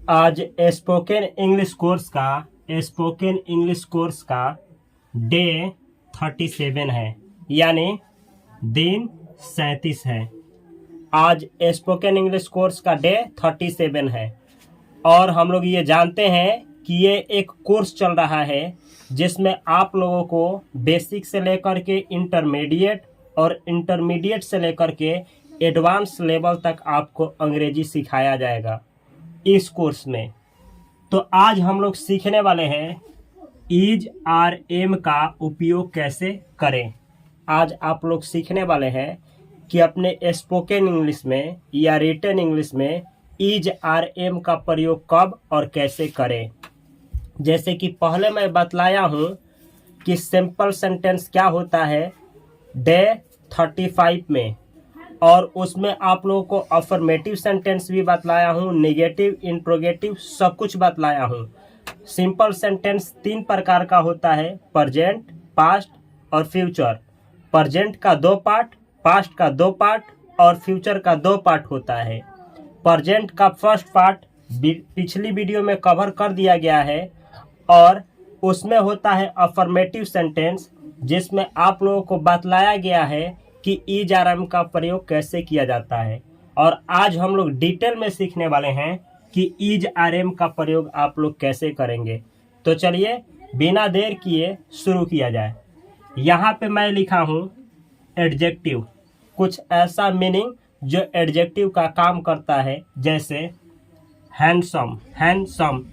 आज spoken English course का day 37 है, यानी दिन 37 है। आज स्पोकन इंग्लिश कोर्स का डे 37 है और हम लोग ये जानते हैं कि ये एक कोर्स चल रहा है जिसमें आप लोगों को बेसिक से लेकर के इंटरमीडिएट और इंटरमीडिएट से लेकर के एडवांस लेवल तक आपको अंग्रेजी सिखाया जाएगा इस कोर्स में। तो आज हम लोग सीखने वाले हैं इज आर एम का उपयोग कैसे करें। आज आप लोग सीखने वाले हैं कि अपने स्पोकन इंग्लिश में या रिटन इंग्लिश में इज आर एम का प्रयोग कब और कैसे करें। जैसे कि पहले मैं बतलाया हूँ कि सिंपल सेंटेंस क्या होता है डे 35 में, और उसमें आप लोगों को अफर्मेटिव सेंटेंस भी बतलाया हूँ, नेगेटिव, इंट्रोगेटिव, सब कुछ बतलाया हूँ। सिंपल सेंटेंस 3 प्रकार का होता है, प्रेजेंट, पास्ट और फ्यूचर। प्रेजेंट का 2 पार्ट, पास्ट का 2 पार्ट और फ्यूचर का 2 पार्ट होता है। प्रेजेंट का फर्स्ट पार्ट पिछली वीडियो में कवर कर दिया गया है और उसमें होता है अफर्मेटिव सेंटेंस, जिसमें आप लोगों को बतलाया गया है कि इज आर एम का प्रयोग कैसे किया जाता है। और आज हम लोग डिटेल में सीखने वाले हैं कि इज आर एम का प्रयोग आप लोग कैसे करेंगे। तो चलिए बिना देर किए शुरू किया जाए। यहाँ पे मैं लिखा हूँ एडजेक्टिव, कुछ ऐसा मीनिंग जो एडजेक्टिव का काम करता है, जैसे हैंडसम, हैंडसम,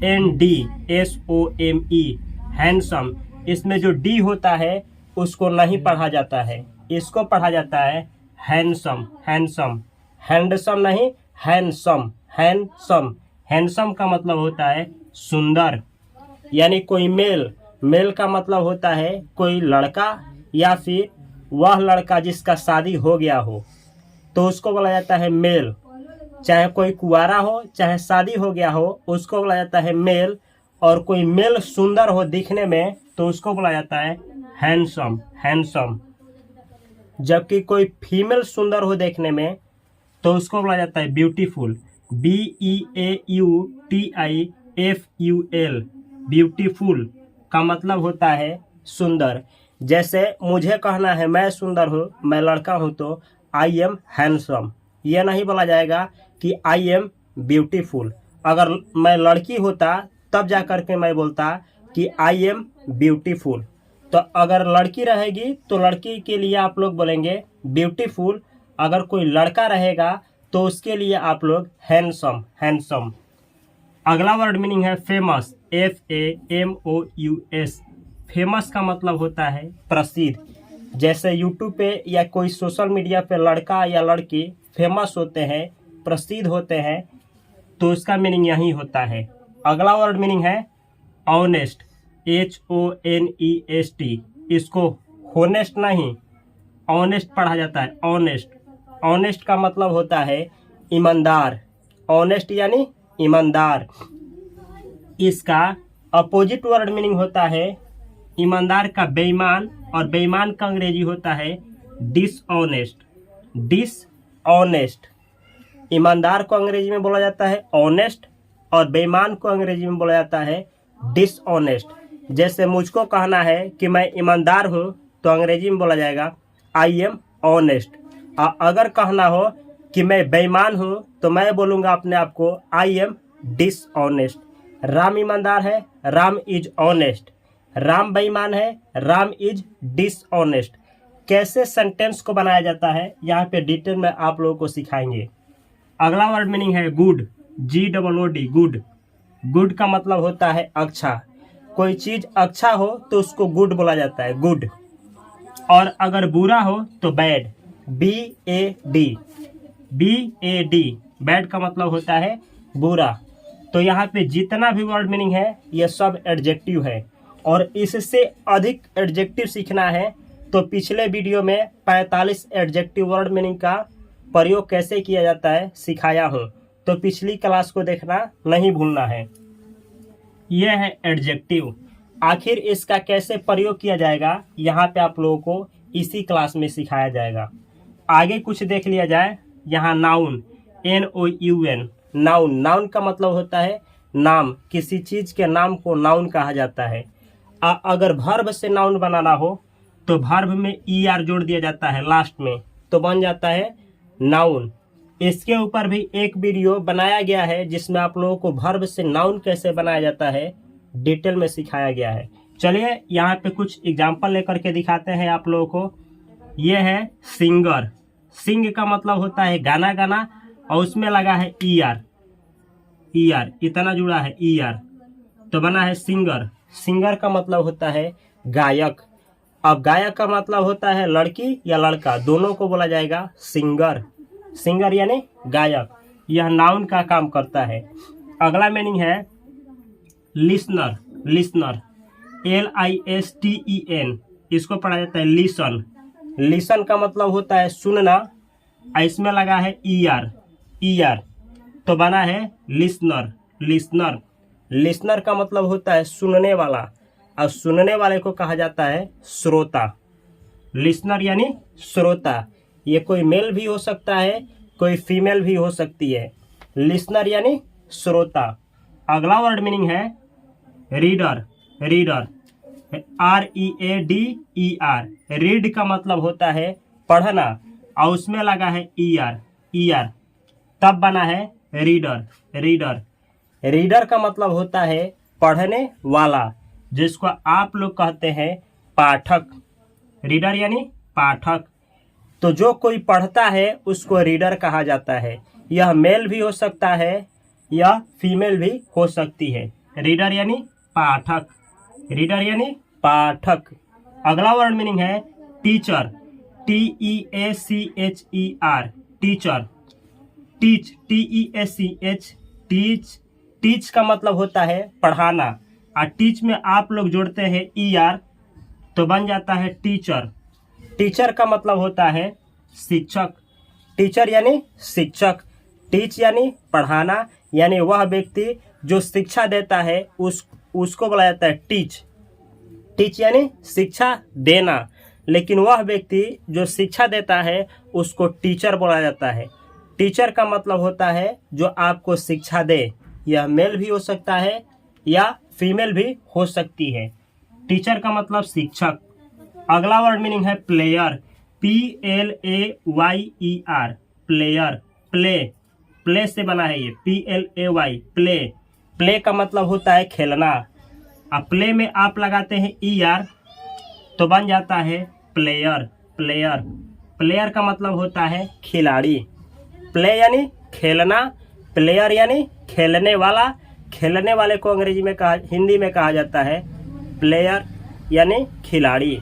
HANDSOME, हैंडसम। इसमें जो डी होता है उसको नहीं पढ़ा जाता है, इसको पढ़ा जाता है हैंडसम, हैंडसम, हैंडसम नहीं, हैंडसम, हैंडसम। हैंडसम का मतलब होता है सुंदर, यानी कोई मेल, मेल का मतलब होता है कोई लड़का या फिर वह लड़का जिसका शादी हो गया हो, तो उसको बोला जाता है मेल। चाहे कोई कुंवारा हो चाहे शादी हो गया हो, उसको बोला जाता है मेल। और कोई मेल सुंदर हो दिखने में तो उसको बोला जाता है हैंडसम, हैंडसम। जबकि कोई फीमेल सुंदर हो देखने में तो उसको बोला जाता है ब्यूटीफुल, BEAUTIFUL। ब्यूटीफुल का मतलब होता है सुंदर। जैसे मुझे कहना है मैं सुंदर हूँ, मैं लड़का हूँ, तो आई एम हैंडसम। यह नहीं बोला जाएगा कि आई एम ब्यूटीफुल। अगर मैं लड़की होता तब जा कर के मैं बोलता कि आई एम ब्यूटीफुल। तो अगर लड़की रहेगी तो लड़की के लिए आप लोग बोलेंगे ब्यूटीफुल। अगर कोई लड़का रहेगा तो उसके लिए आप लोग हैंडसम, हैंडसम। अगला वर्ड मीनिंग है फेमस, FAMOUS। फेमस का मतलब होता है प्रसिद्ध। जैसे यूट्यूब पे या कोई सोशल मीडिया पे लड़का या लड़की फेमस होते हैं, प्रसिद्ध होते हैं, तो उसका मीनिंग यही होता है। अगला वर्ड मीनिंग है ऑनेस्ट, HONEST। इसको होनेस्ट नहीं, ऑनेस्ट पढ़ा जाता है, ऑनेस्ट। ऑनेस्ट का मतलब होता है ईमानदार, ऑनेस्ट यानी ईमानदार। इसका अपोजिट वर्ड मीनिंग होता है ईमानदार का बेईमान, और बेईमान का अंग्रेजी होता है डिसऑनेस्ट, डिसऑनेस्ट। ईमानदार को अंग्रेजी में बोला जाता है ऑनेस्ट और बेईमान को अंग्रेजी में बोला जाता है डिसऑनेस्ट। जैसे मुझको कहना है कि मैं ईमानदार हूँ तो अंग्रेजी में बोला जाएगा आई एम ऑनेस्ट। अगर कहना हो कि मैं बेईमान हूँ तो मैं बोलूँगा अपने आप को आई एम डिसऑनेस्ट। राम ईमानदार है, राम इज ऑनेस्ट। राम बेईमान है, राम इज डिसऑनेस्ट। कैसे सेंटेंस को बनाया जाता है यहाँ पे डिटेल में आप लोगों को सिखाएंगे। अगला वर्ड मीनिंग है गुड, GOOD, गुड। गुड का मतलब होता है अच्छा। कोई चीज अच्छा हो तो उसको गुड बोला जाता है, गुड। और अगर बुरा हो तो बैड, BAD, बैड का मतलब होता है बुरा। तो यहाँ पे जितना भी वर्ड मीनिंग है ये सब एडजेक्टिव है, और इससे अधिक एडजेक्टिव सीखना है तो पिछले वीडियो में 45 एडजेक्टिव वर्ड मीनिंग का प्रयोग कैसे किया जाता है सिखाया हूँ, तो पिछली क्लास को देखना नहीं भूलना है। यह है एडजेक्टिव। आखिर इसका कैसे प्रयोग किया जाएगा यहाँ पे आप लोगों को इसी क्लास में सिखाया जाएगा। आगे कुछ देख लिया जाए। यहाँ नाउन, NOUN, नाउन। नाउन का मतलब होता है नाम, किसी चीज के नाम को नाउन कहा जाता है। अगर वर्ब से नाउन बनाना हो तो वर्ब में ER जोड़ दिया जाता है लास्ट में, तो बन जाता है नाउन। इसके ऊपर भी एक वीडियो बनाया गया है जिसमें आप लोगों को वर्ब से नाउन कैसे बनाया जाता है डिटेल में सिखाया गया है। चलिए यहाँ पे कुछ एग्जाम्पल लेकर के दिखाते हैं आप लोगों को। ये है सिंगर। सिंग का मतलब होता है गाना गाना, और उसमें लगा है ER, इतना जुड़ा है ER, तो बना है सिंगर। सिंगर का मतलब होता है गायक। अब गायक का मतलब होता है लड़की या लड़का, दोनों को बोला जाएगा सिंगर। सिंगर यानी गायक। यह नाउन का काम करता है। अगला मीनिंग है लिसनर। लिसनर LISTEN, इसको पढ़ा जाता है लिसन। लिसन का मतलब होता है सुनना, इसमें लगा है ER, तो बना है लिसनर। लिसनर। लिसनर का मतलब होता है सुनने वाला, और सुनने वाले को कहा जाता है श्रोता। लिसनर यानी श्रोता। ये कोई मेल भी हो सकता है, कोई फीमेल भी हो सकती है। लिसनर यानी श्रोता। अगला वर्ड मीनिंग है रीडर। Reader READER। रीड का मतलब होता है पढ़ना, और उसमें लगा है ER, तब बना है रीडर। रीडर। रीडर का मतलब होता है पढ़ने वाला, जिसको आप लोग कहते हैं पाठक। रीडर यानी पाठक। तो जो कोई पढ़ता है उसको रीडर कहा जाता है। यह मेल भी हो सकता है या फीमेल भी हो सकती है। रीडर यानी पाठक। रीडर यानी पाठक। अगला वर्ड मीनिंग है teacher. TEACHER। Teacher. Teach TEACH। Teach. Teach का मतलब होता है पढ़ाना, और टीच में आप लोग जोड़ते हैं ER, तो बन जाता है टीचर। टीचर का मतलब होता है शिक्षक। टीचर यानी शिक्षक। टीच यानी पढ़ाना, यानी वह व्यक्ति जो शिक्षा देता है उसको बोला जाता है टीच। टीच यानी शिक्षा देना, लेकिन वह व्यक्ति जो शिक्षा देता है उसको टीचर बोला जाता है। टीचर का मतलब होता है जो आपको शिक्षा दे। यह मेल भी हो सकता है या फीमेल भी हो सकती है। टीचर का मतलब शिक्षक। अगला वर्ड मीनिंग है player. PLAYER। Player. Play. Play से बना है ये PLAY। प्ले। प्ले का मतलब होता है खेलना। अब प्ले में आप लगाते हैं ER, तो बन जाता है प्लेयर। प्लेयर। प्लेयर का मतलब होता है खिलाड़ी। प्ले यानी खेलना, प्लेयर यानी खेलने वाला। खेलने वाले को हिंदी में कहा जाता है प्लेयर यानी खिलाड़ी।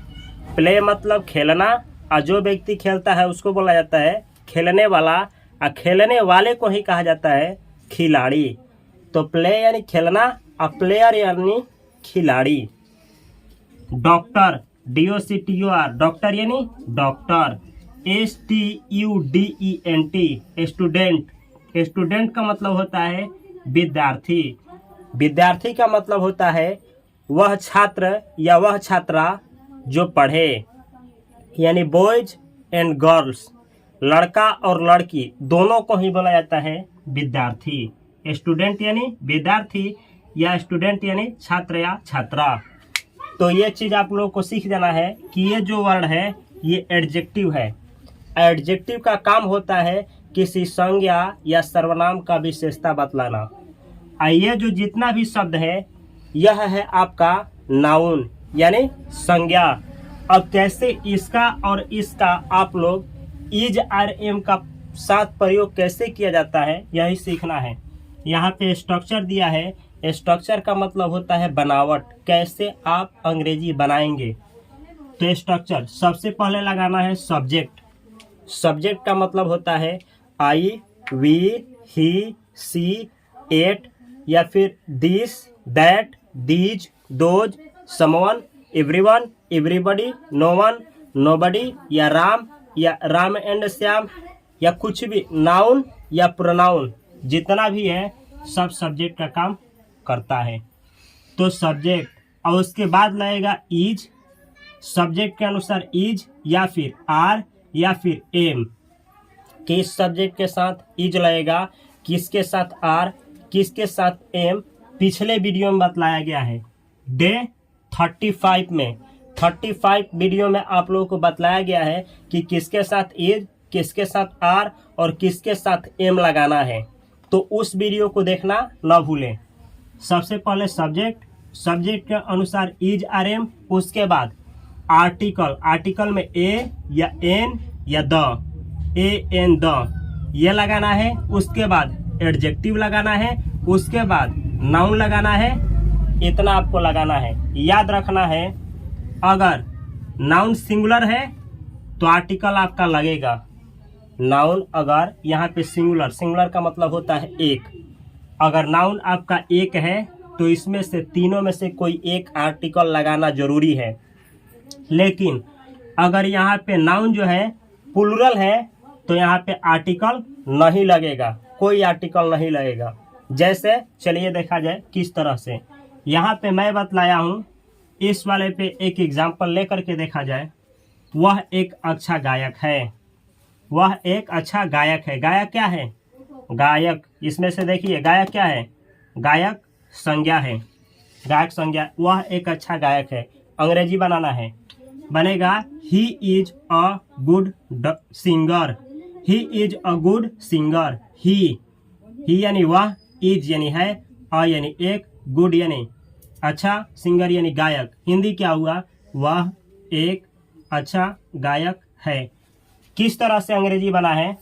प्ले मतलब खेलना, और जो व्यक्ति खेलता है उसको बोला जाता है खेलने वाला, और खेलने वाले को ही कहा जाता है खिलाड़ी। तो प्ले यानी खेलना, और प्लेयर यानी खिलाड़ी। डॉक्टर। DOCTOR। डॉक्टर यानी डॉक्टर। STUDENT। स्टूडेंट। स्टूडेंट का मतलब होता है विद्यार्थी। विद्यार्थी का मतलब होता है वह छात्र या वह छात्रा जो पढ़े, यानी बॉयज एंड गर्ल्स, लड़का और लड़की दोनों को ही बोला जाता है विद्यार्थी। स्टूडेंट यानी विद्यार्थी, या स्टूडेंट यानी छात्र या छात्रा। तो ये चीज़ आप लोगों को सीख जाना है कि ये जो वर्ड है ये एडजेक्टिव है। एडजेक्टिव का काम होता है किसी संज्ञा या सर्वनाम का विशेषता बतलाना। ये जो जितना भी शब्द है यह है आपका नाउन यानी संज्ञा। अब कैसे इसका और इसका आप लोग इज RM का साथ प्रयोग कैसे किया जाता है यही सीखना है। यहाँ पे स्ट्रक्चर दिया है। स्ट्रक्चर का मतलब होता है बनावट, कैसे आप अंग्रेजी बनाएंगे। तो स्ट्रक्चर सबसे पहले लगाना है सब्जेक्ट। सब्जेक्ट का मतलब होता है I, we, he, she, it, या फिर this, that, these, those, someone, everyone, everybody, known, nobody, या राम एंड श्याम, या कुछ भी नाउन या प्रोनाउन जितना भी है सब सब्जेक्ट का काम करता है। तो सब्जेक्ट, और उसके बाद लगेगा इज। सब्जेक्ट के अनुसार इज या फिर आर या फिर एम। किस सब्जेक्ट के साथ इज लगेगा किसके साथ आर, किसके साथ एम, पिछले वीडियो में बतलाया गया है। डे 35 वीडियो में आप लोगों को बतलाया गया है कि किसके साथ इज, किसके साथ आर और किसके साथ एम लगाना है। तो उस वीडियो को देखना न भूलें। सबसे पहले सब्जेक्ट के अनुसार इज आर एम, उसके बाद आर्टिकल में ए या एन या द, ए एन द ये लगाना है। उसके बाद एडजेक्टिव लगाना है, उसके बाद नाउन लगाना है। इतना आपको लगाना है। याद रखना है, अगर नाउन सिंगुलर है तो आर्टिकल आपका लगेगा। नाउन अगर यहाँ पे सिंगुलर का मतलब होता है एक, अगर नाउन आपका एक है तो इसमें से तीनों में से कोई एक आर्टिकल लगाना जरूरी है। लेकिन अगर यहाँ पे नाउन जो है प्लूरल है तो यहाँ पे आर्टिकल नहीं लगेगा, कोई आर्टिकल नहीं लगेगा। जैसे चलिए देखा जाए किस तरह से। यहाँ पे मैं बतलाया हूँ, इस वाले पे एक एग्जाम्पल लेकर के देखा जाए। वह एक अच्छा गायक है, वह एक अच्छा गायक है। गायक क्या है? गायक, इसमें से देखिए गायक क्या है? गायक संज्ञा है, गायक संज्ञा। वह एक अच्छा गायक है। अंग्रेजी बनाना है, बनेगा he is a good singer, he is a good singer. He यानी वह, इज यानी है, अ यानी एक, गुड यानी अच्छा, सिंगर यानी गायक। हिंदी क्या हुआ? वह एक अच्छा गायक है। किस तरह से अंग्रेजी बना है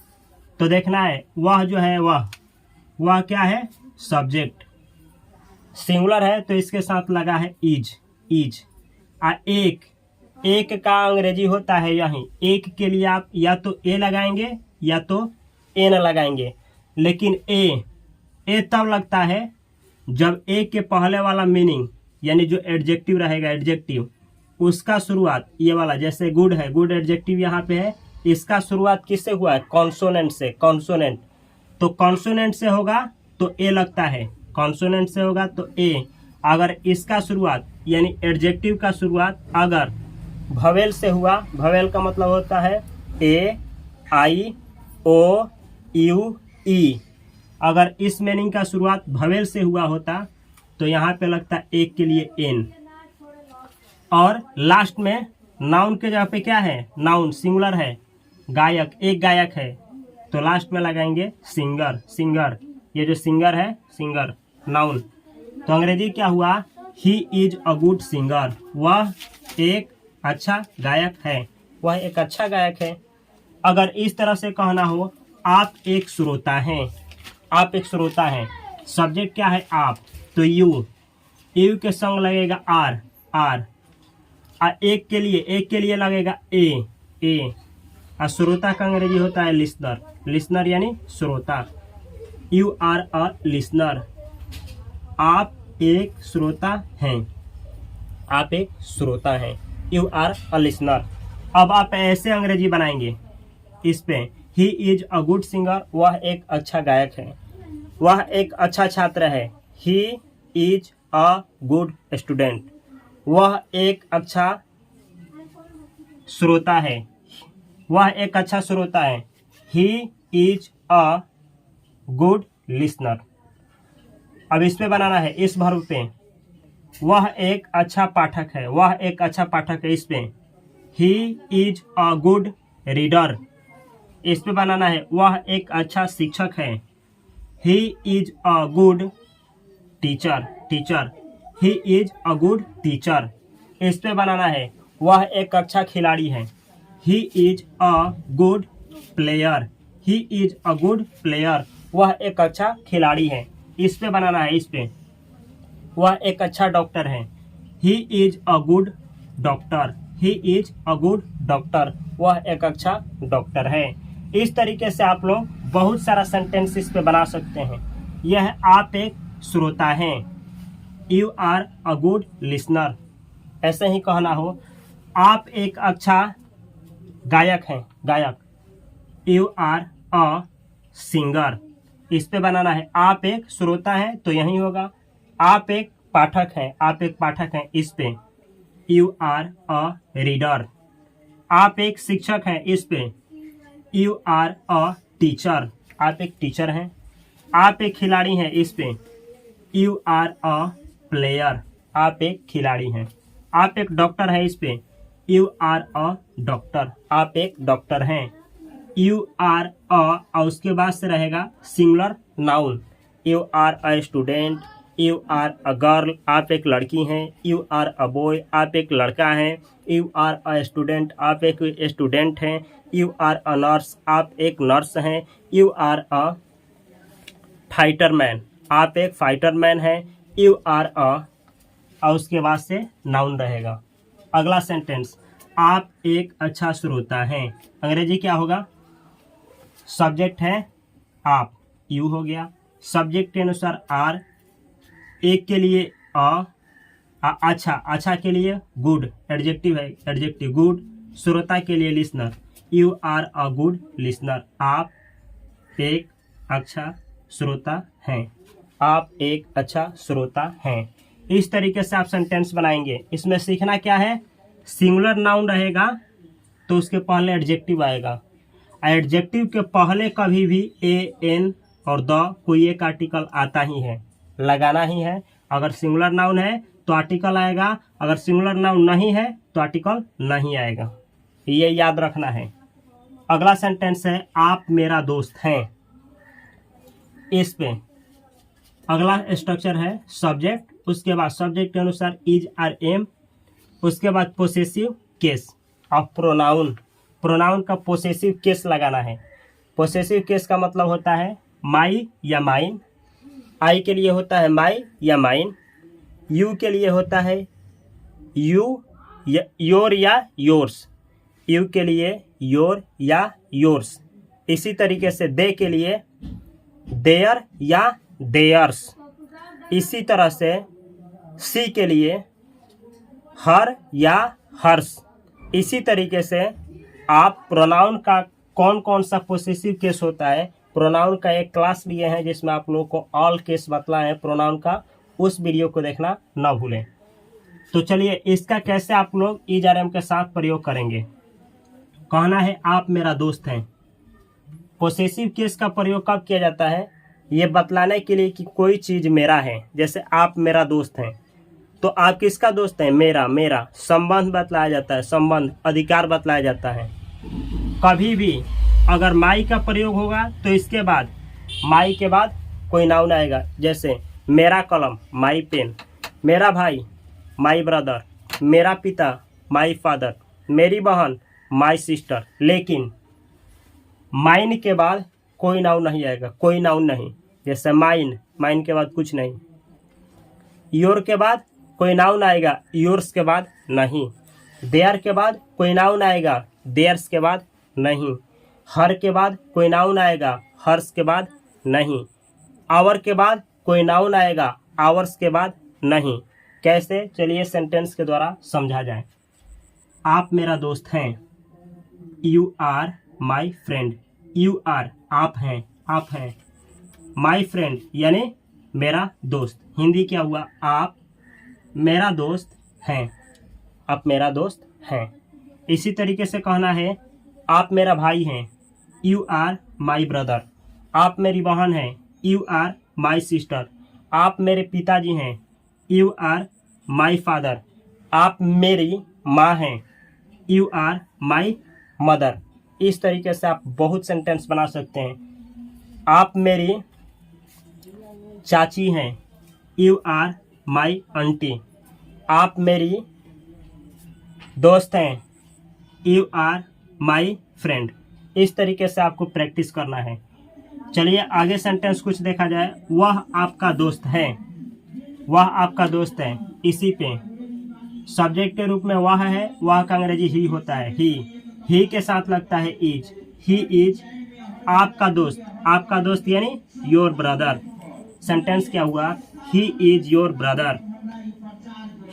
तो देखना है। वह जो है वह क्या है? सब्जेक्ट। सिंगुलर है तो इसके साथ लगा है इज। एक का अंग्रेजी होता है यही। एक के लिए आप या तो ए लगाएंगे या तो एन लगाएंगे। लेकिन ए तब लगता है जब ए के पहले वाला मीनिंग यानी जो एडजेक्टिव रहेगा, एडजेक्टिव उसका शुरुआत ये वाला, जैसे गुड है, गुड एडजेक्टिव यहाँ पे है, इसका शुरुआत किससे हुआ है? कॉन्सोनेंट से। कॉन्सोनेंट तो कॉन्सोनेंट से होगा तो ए लगता है, कॉन्सोनेंट से होगा तो ए। अगर इसका शुरुआत यानी एडजेक्टिव का शुरुआत अगर भवेल से हुआ, भवेल का मतलब होता है ए आई ओ यू ई, अगर इस मीनिंग का शुरुआत भवेल से हुआ होता तो यहाँ पे लगता है एक के लिए एन। और लास्ट में नाउन के जगह पे क्या है? नाउन सिंगुलर है, गायक, एक गायक है, तो लास्ट में लगाएंगे सिंगर। ये जो सिंगर है, सिंगर नाउन। तो अंग्रेजी क्या हुआ? He is a good singer, वह एक अच्छा गायक है, वह एक अच्छा गायक है। अगर इस तरह से कहना हो, आप एक श्रोता हैं, आप एक श्रोता हैं। सब्जेक्ट क्या है? आप, तो यू के संग लगेगा आर। एक के लिए लगेगा ए। और श्रोता का अंग्रेजी होता है लिसनर यानी श्रोता। यू आर अ लिसनर, आप एक श्रोता हैं, आप एक श्रोता हैं। You are a listener. अब आप ऐसे अंग्रेजी बनाएंगे इस पे, he is a good singer, वह एक अच्छा गायक है, वह एक अच्छा छात्र है। ही इज अ गुड स्टूडेंट, वह एक अच्छा श्रोता है, वह एक अच्छा श्रोता है। ही इज अ गुड लिसनर। अब इस पे बनाना है, इस वर्ब पे, वह एक अच्छा पाठक है, वह एक अच्छा पाठक है। इस पे he is a good reader. इस पे बनाना है, वह एक अच्छा शिक्षक है। ही is a good teacher. He is a good teacher. इस पे बनाना है, वह एक अच्छा खिलाड़ी है। ही is a good player. He is a good player, वह एक अच्छा खिलाड़ी है। इस पे बनाना है, इस पे, वह एक अच्छा डॉक्टर है। ही is a good doctor. He is a good doctor, वह एक अच्छा डॉक्टर है। इस तरीके से आप लोग बहुत सारा सेंटेंस इस पे बना सकते हैं। यह आप एक श्रोता हैं, you are a good listener. ऐसे ही कहना हो, आप एक अच्छा गायक हैं, गायक, यू आर अ सिंगर। इस पे बनाना है, आप एक श्रोता हैं तो यही होगा। आप एक पाठक हैं, आप एक पाठक हैं। इस पे यू आर अ रीडर। आप एक शिक्षक हैं। इस पे यू आर अ टीचर, आप एक टीचर हैं। आप एक खिलाड़ी हैं, इस पे यू आर अ प्लेयर, आप एक खिलाड़ी हैं। आप एक डॉक्टर हैं, इस पे यू आर अ डॉक्टर, आप एक डॉक्टर हैं। यू आर अ और उसके बाद से रहेगा singular noun, you are a student, you are a girl, आप एक लड़की हैं। यू आर अ बॉय, आप एक लड़का हैं। यू आर अ स्टूडेंट, आप एक स्टूडेंट हैं। यू आर अ नर्स, आप एक नर्स हैं। You are a fighter man, आप एक फाइटर मैन हैं। यू आर अ और उसके बाद से नाउन रहेगा। अगला सेंटेंस, आप एक अच्छा श्रोता हैं। अंग्रेजी क्या होगा? सब्जेक्ट है आप, यू हो गया। सब्जेक्ट के अनुसार आर, एक के लिए अच्छा, अच्छा के लिए गुड, एडजेक्टिव है, एडजेक्टिव गुड। श्रोता के लिए listener, you are a good listener, आप एक अच्छा श्रोता हैं, आप एक अच्छा श्रोता हैं। इस तरीके से आप सेंटेंस बनाएंगे। इसमें सीखना क्या है? सिंगुलर नाउन रहेगा तो उसके पहले एडजेक्टिव आएगा। एडजेक्टिव के पहले कभी भी ए, एन और द कोई एक आर्टिकल आता ही है, लगाना ही है। अगर सिंगुलर नाउन है तो आर्टिकल आएगा, अगर सिंगुलर नाउन नहीं है तो आर्टिकल नहीं आएगा, ये याद रखना है। अगला सेंटेंस है आप मेरा दोस्त हैं। इस पे अगला स्ट्रक्चर है सब्जेक्ट, उसके बाद सब्जेक्ट के अनुसार इज आर एम, उसके बाद पोसेसिव केस और प्रोनाउन। प्रोनाउन का पोसेसिव केस लगाना है। पोसेसिव केस का मतलब होता है माई या माइन, आई के लिए होता है माई या माइन, यू के लिए होता है यू या योर या योर्स, यू के लिए योर या योर्स। इसी तरीके से दे के लिए देयर या देयर्स। इसी तरह से सी के लिए हर या हर्स। इसी तरीके से आप प्रोनाउन का कौन कौन सा पोसेसिव केस होता है, प्रोनाउन का एक क्लास लिए हैं जिसमें आप लोगों को ऑल केस बतलाए हैं प्रोनाउन का, उस वीडियो को देखना ना भूलें। तो चलिए इसका कैसे आप लोग इज आर एम के साथ प्रयोग करेंगे। कहना है आप मेरा दोस्त हैं। पोसेसिव केस का प्रयोग कब किया जाता है? ये बतलाने के लिए कि कोई चीज़ मेरा है। जैसे आप मेरा दोस्त हैं, तो आप किसका दोस्त हैं? मेरा। मेरा संबंध बतलाया जाता है, संबंध, अधिकार बतलाया जाता है। कभी भी अगर माई का प्रयोग होगा तो इसके बाद माई के बाद कोई नाउन आएगा। जैसे मेरा कलम, माई पेन, मेरा भाई, माई ब्रदर, मेरा पिता, माई फादर, मेरी बहन, माई सिस्टर। लेकिन माइन के बाद कोई नाउन नहीं आएगा, कोई नाउन नहीं। जैसे माइन, माइन के बाद कुछ नहीं। योर के बाद कोई नाउन आएगा, योर्स के बाद नहीं। देयर के बाद कोई नाउन आएगा, देयर्स के बाद नहीं। हर के बाद कोई नाउन आएगा, हर्स के बाद नहीं। आवर के बाद कोई नाउन आएगा, आवर्स के बाद नहीं। कैसे? चलिए सेंटेंस के द्वारा समझा जाए। आप मेरा दोस्त हैं, you are my friend, you are आप हैं, आप हैं। माई फ्रेंड यानी मेरा दोस्त, हिंदी क्या हुआ? आप मेरा दोस्त हैं, आप मेरा दोस्त हैं। इसी तरीके से कहना है आप मेरा भाई हैं, यू आर माई ब्रदर। आप मेरी बहन हैं, यू आर माई सिस्टर। आप मेरे पिताजी हैं, यू आर माई फादर। आप मेरी माँ हैं, यू आर माई मदर। इस तरीके से आप बहुत सेंटेंस बना सकते हैं। आप मेरी चाची हैं, यू आर माई आंटी। आप मेरी दोस्त हैं, यू आर माई फ्रेंड। इस तरीके से आपको प्रैक्टिस करना है। चलिए आगे सेंटेंस कुछ देखा जाए। वह आपका दोस्त है, वह आपका दोस्त है। इसी पे सब्जेक्ट के रूप में वह है, वह का अंग्रेजी ही होता है, ही के साथ लगता है इज, ही इज आपका दोस्त। आपका दोस्त यानी योर ब्रदर। सेंटेंस क्या हुआ? He is your brother.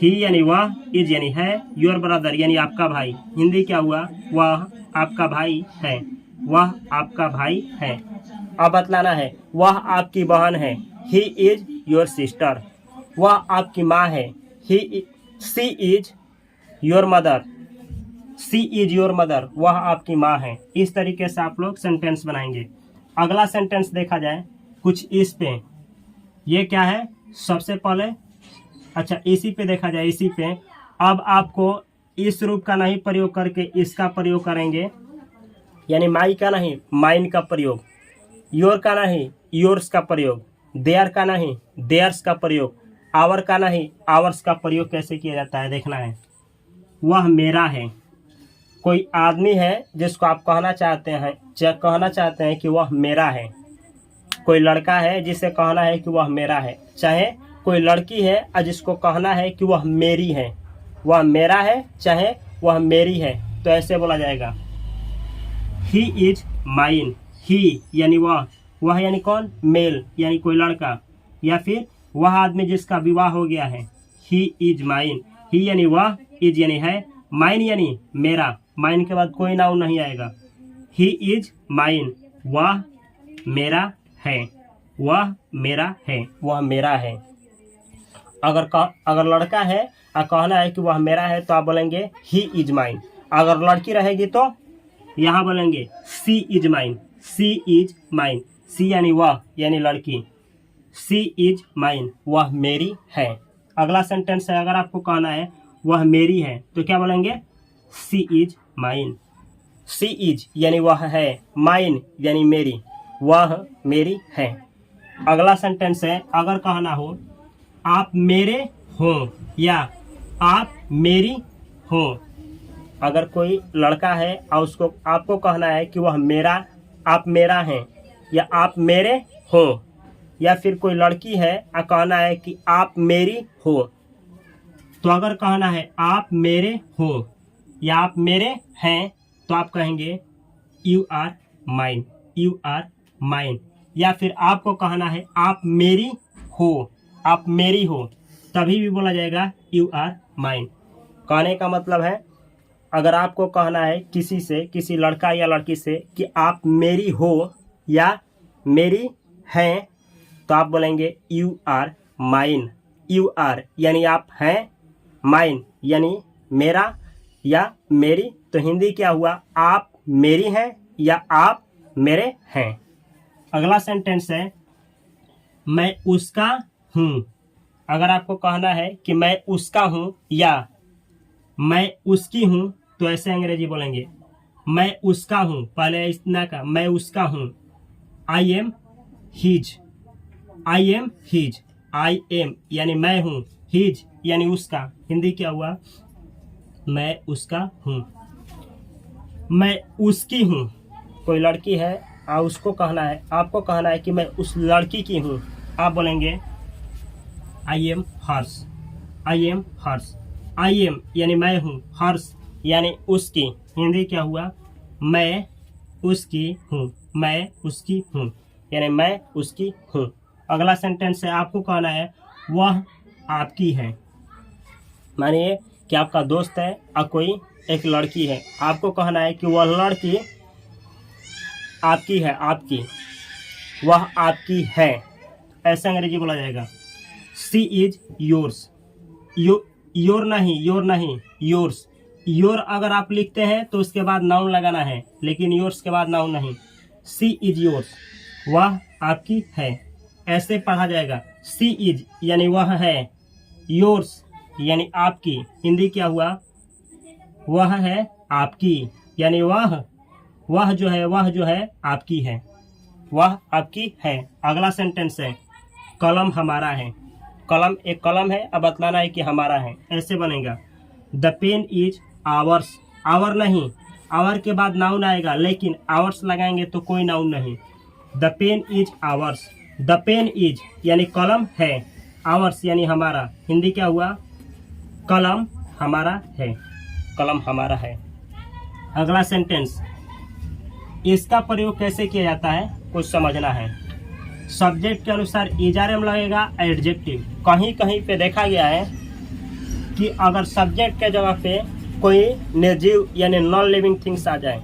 He यानी वह, इज यानी है, योर ब्रदर यानी आपका भाई। हिंदी क्या हुआ? वह आपका भाई है, वह आपका भाई है। अब बतलाना है वह आपकी बहन है, ही इज योर सिस्टर। वह आपकी माँ है, she is your mother, she is your mother. वह आपकी माँ है। इस तरीके से आप लोग सेंटेंस बनाएंगे। अगला सेंटेंस देखा जाए। कुछ इस पे, ये क्या है सबसे पहले, अच्छा इसी पे देखा जाए, इसी पे। अब आपको इस रूप का नहीं प्रयोग करके इसका प्रयोग करेंगे, यानी माई का नहीं माइन का प्रयोग, योर का नहीं योर्स का प्रयोग, देयर का नहीं देयर्स का प्रयोग, आवर का नहीं आवर्स का प्रयोग कैसे किया जाता है देखना है। वह मेरा है, कोई आदमी है जिसको आप कहना चाहते हैं कि वह मेरा है। कोई लड़का है जिसे कहना है कि वह मेरा है, चाहे कोई लड़की है और जिसको कहना है कि वह मेरी है। वह मेरा है चाहे वह मेरी है, तो ऐसे बोला जाएगा ही इज माइन। ही यानी वह यानी कौन, मेल यानी कोई लड़का, या फिर वह आदमी जिसका विवाह हो गया है। ही इज माइन, ही यानी वह, इज यानी है, माइन यानी मेरा, माइन के बाद कोई नाउन नहीं आएगा। ही इज माइन, वह मेरा है, वह मेरा है, वह मेरा है। अगर लड़का है और कहना है कि वह मेरा है तो आप बोलेंगे ही इज माइन। अगर लड़की रहेगी तो यहाँ बोलेंगे she is mine, she is mine. She यानी वह यानी लड़की, सी इज माइन, वह मेरी है। अगला सेंटेंस है, अगर आपको कहना है वह मेरी है तो क्या बोलेंगे, she is mine. She is यानी वह है, माइन यानी मेरी, वह मेरी है। अगला सेंटेंस है, अगर कहना हो आप मेरे हो या आप मेरी हो। अगर कोई लड़का है और उसको आपको कहना है कि वह मेरा, आप मेरा हैं, या आप मेरे हो, या फिर कोई लड़की है और कहना है कि आप मेरी हो, तो अगर कहना है आप मेरे हो या आप मेरे हैं तो आप कहेंगे you are mine, you are mine. या फिर आपको कहना है आप मेरी हो, आप मेरी हो, तभी भी बोला जाएगा यू आर माइन। कहने का मतलब है, अगर आपको कहना है किसी से, किसी लड़का या लड़की से कि आप मेरी हो या मेरी हैं, तो आप बोलेंगे you are mine. You are यानी आप हैं, माइन यानी मेरा या मेरी, तो हिंदी क्या हुआ, आप मेरी हैं या आप मेरे हैं। अगला सेंटेंस है, मैं उसका हूँ। अगर आपको कहना है कि मैं उसका हूँ या मैं उसकी हूँ तो ऐसे अंग्रेजी बोलेंगे, मैं उसका हूँ, पहले इतना का, मैं उसका हूँ। I am his, I am his, I am यानी मैं हूँ, हिज यानी उसका, हिंदी क्या हुआ, मैं उसका हूँ। मैं उसकी हूँ, कोई लड़की है और उसको कहना है, आपको कहना है कि मैं उस लड़की की हूँ, आप बोलेंगे I am hers, I am hers. I am यानी मैं हूँ, हर्स यानी उसकी, हिंदी क्या हुआ, मैं उसकी हूँ, मैं उसकी हूँ यानी मैं उसकी हूँ। अगला सेंटेंस है, आपको कहना है वह आपकी है। मानिए कि आपका दोस्त है और कोई एक लड़की है, आपको कहना है कि वह लड़की आपकी है, आपकी, वह आपकी है, ऐसा अंग्रेजी बोला जाएगा सी इज योर्स। योर नहीं, योर नहीं, योर्स। योर अगर आप लिखते हैं तो उसके बाद नाउन लगाना है, लेकिन योर्स के बाद नाउन नहीं। सी इज योर्स, वह आपकी है, ऐसे पढ़ा जाएगा। सी इज यानी वह है, योर्स यानी आपकी, हिंदी क्या हुआ, वह है आपकी यानी वह जो है आपकी है, वह आपकी है। अगला सेंटेंस है, कलम हमारा है। कलम एक कलम है, अब बतलाना है कि हमारा है, ऐसे बनेगा the pen is ours. Our नहीं, आवर के बाद नाउन आएगा, लेकिन आवर्स लगाएंगे तो कोई नाउन नहीं। The pen is ours, the pen is यानी कलम है, आवर्स यानी हमारा, हिंदी क्या हुआ, कलम हमारा है, कलम हमारा है। अगला सेंटेंस, इसका प्रयोग कैसे किया जाता है कुछ समझना है। सब्जेक्ट के अनुसार इजारम लगेगा, एडजेक्टिव। कहीं कहीं पे देखा गया है कि अगर सब्जेक्ट के जगह पे कोई निर्जीव यानी नॉन लिविंग थिंग्स आ जाए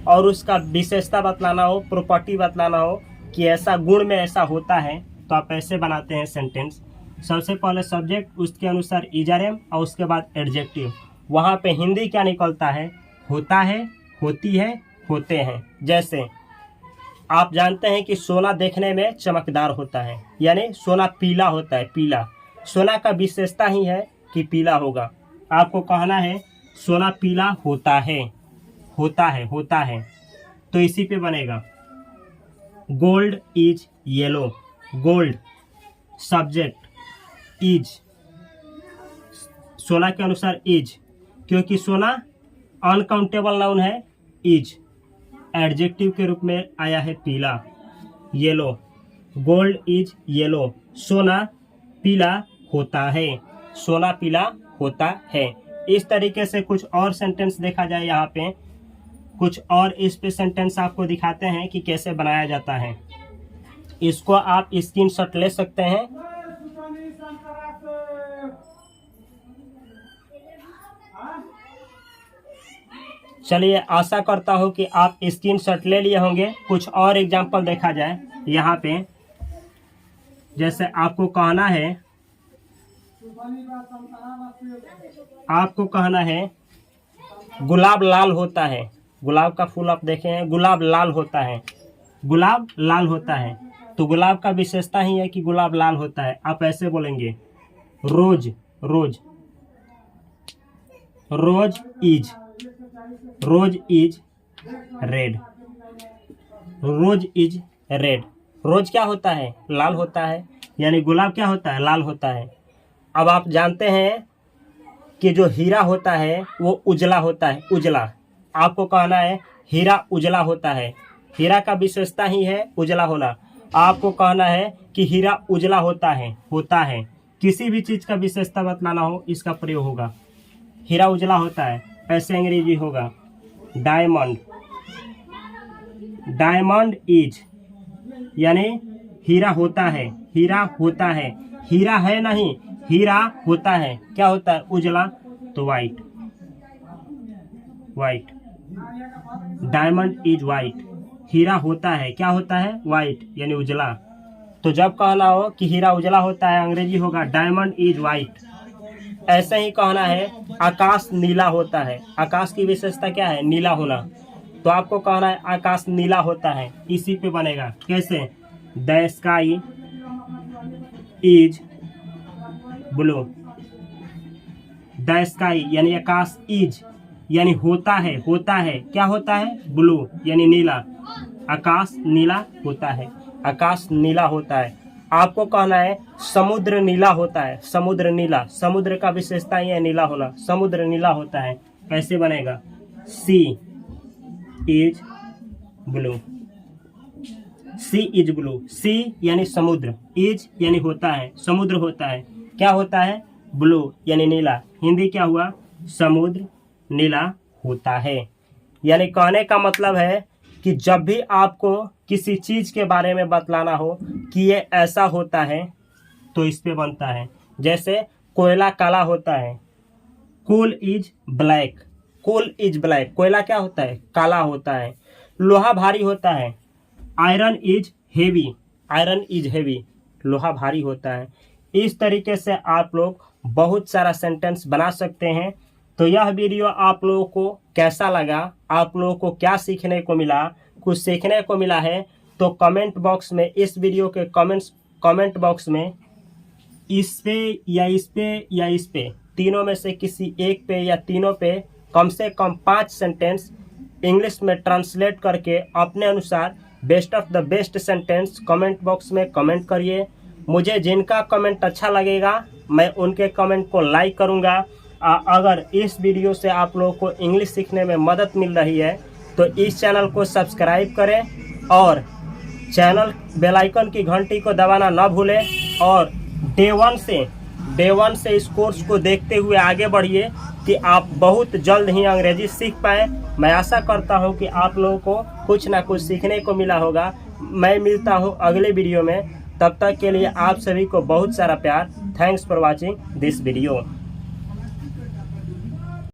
और उसका विशेषता बतलाना हो, प्रॉपर्टी बतलाना हो कि ऐसा गुण में ऐसा होता है, तो आप ऐसे बनाते हैं सेंटेंस। सबसे पहले सब्जेक्ट, उसके अनुसार इजारम और उसके बाद एडजेक्टिव। वहाँ पे हिंदी क्या निकलता है, होता है, होती है, होते हैं। जैसे आप जानते हैं कि सोना देखने में चमकदार होता है, यानी सोना पीला होता है। पीला सोना का विशेषता ही है कि पीला होगा। आपको कहना है सोना पीला होता है, होता है, होता है, तो इसी पे बनेगा। Gold is yellow. Gold subject, is सोना के अनुसार इज, क्योंकि सोना अनकाउंटेबल नाउन है, इज एडजेक्टिव के रूप में आया है पीला। येलो, गोल्ड इज येलो, सोना पीला होता है, सोना पीला होता है। इस तरीके से कुछ और सेंटेंस देखा जाए, यहाँ पे कुछ और इस पे सेंटेंस आपको दिखाते हैं कि कैसे बनाया जाता है। इसको आप स्क्रीनशॉट ले सकते हैं। चलिए, आशा करता हूँ कि आप स्क्रीनशॉट ले लिए होंगे। कुछ और एग्जांपल देखा जाए यहाँ पे। जैसे आपको कहना है, गुलाब लाल होता है। गुलाब का फूल आप देखे हैं, गुलाब लाल होता है, गुलाब लाल होता है, तो गुलाब का विशेषता ही है कि गुलाब लाल होता है। आप ऐसे बोलेंगे rose, rose, rose is, rose is red, rose is red. Rose क्या होता है? लाल होता है, यानी गुलाब क्या होता है? लाल होता है। अब आप जानते हैं कि जो हीरा होता है वो उजला होता है, उजला। आपको कहना है हीरा उजला होता है। हीरा का विशेषता ही है उजला होना। आपको कहना है कि हीरा उजला होता है, होता है। किसी भी चीज़ का विशेषता बतलाना हो, इसका प्रयोग होगा। हीरा उजला होता है, ऐसे अंग्रेजी होगा डायमंड, डायमंड इज, यानी हीरा होता है, हीरा होता है। हीरा है नहीं, हीरा होता है। क्या होता है? उजला, तो white, white. Diamond is white, हीरा होता है, क्या होता है? वाइट, यानी उजला। तो जब कहना हो कि हीरा उजला होता है, अंग्रेजी होगा डायमंड इज वाइट। ऐसे ही कहना है आकाश नीला होता है। आकाश की विशेषता क्या है? नीला होना। तो आपको कहना है आकाश नीला होता है, इसी पे बनेगा। कैसे? The sky is blue. The sky यानी आकाश, इज यानी होता है, होता है। क्या होता है? ब्लू, यानी नीला। आकाश नीला होता है, आकाश नीला होता है। आपको कहना है समुद्र नीला होता है, समुद्र नीला। समुद्र का विशेषता ही है नीला होना, समुद्र नीला होता है। कैसे बनेगा? Sea is blue, sea is blue. Sea यानी समुद्र, इज यानी होता है, समुद्र होता है। क्या होता है? ब्लू, यानी नीला। हिंदी क्या हुआ? समुद्र नीला होता है। यानी कहने का मतलब है कि जब भी आपको किसी चीज के बारे में बतलाना हो कि ये ऐसा होता है, तो इस पे बनता है। जैसे कोयला काला होता है, coal is black, coal is black. कोयला क्या होता है? काला होता है। लोहा भारी होता है, iron is heavy, iron is heavy. लोहा भारी होता है। इस तरीके से आप लोग बहुत सारा सेंटेंस बना सकते हैं। तो यह वीडियो आप लोगों को कैसा लगा? आप लोगों को क्या सीखने को मिला? कुछ सीखने को मिला है तो कमेंट बॉक्स में, इस वीडियो के कमेंट बॉक्स में इस पे या इस पे या इस पे, तीनों में से किसी एक पे या तीनों पे कम से कम 5 सेंटेंस इंग्लिश में ट्रांसलेट करके अपने अनुसार best of the best sentence comment box में कमेंट करिए। मुझे जिनका कमेंट अच्छा लगेगा मैं उनके कमेंट को लाइक करूंगा। अगर इस वीडियो से आप लोगों को इंग्लिश सीखने में मदद मिल रही है तो इस चैनल को सब्सक्राइब करें और चैनल बेल आइकन की घंटी को दबाना न भूलें। और डे वन से इस कोर्स को देखते हुए आगे बढ़िए कि आप बहुत जल्द ही अंग्रेजी सीख पाएँ। मैं आशा करता हूं कि आप लोगों को कुछ ना कुछ सीखने को मिला होगा। मैं मिलता हूं अगले वीडियो में, तब तक के लिए आप सभी को बहुत सारा प्यार। Thanks for watching this video.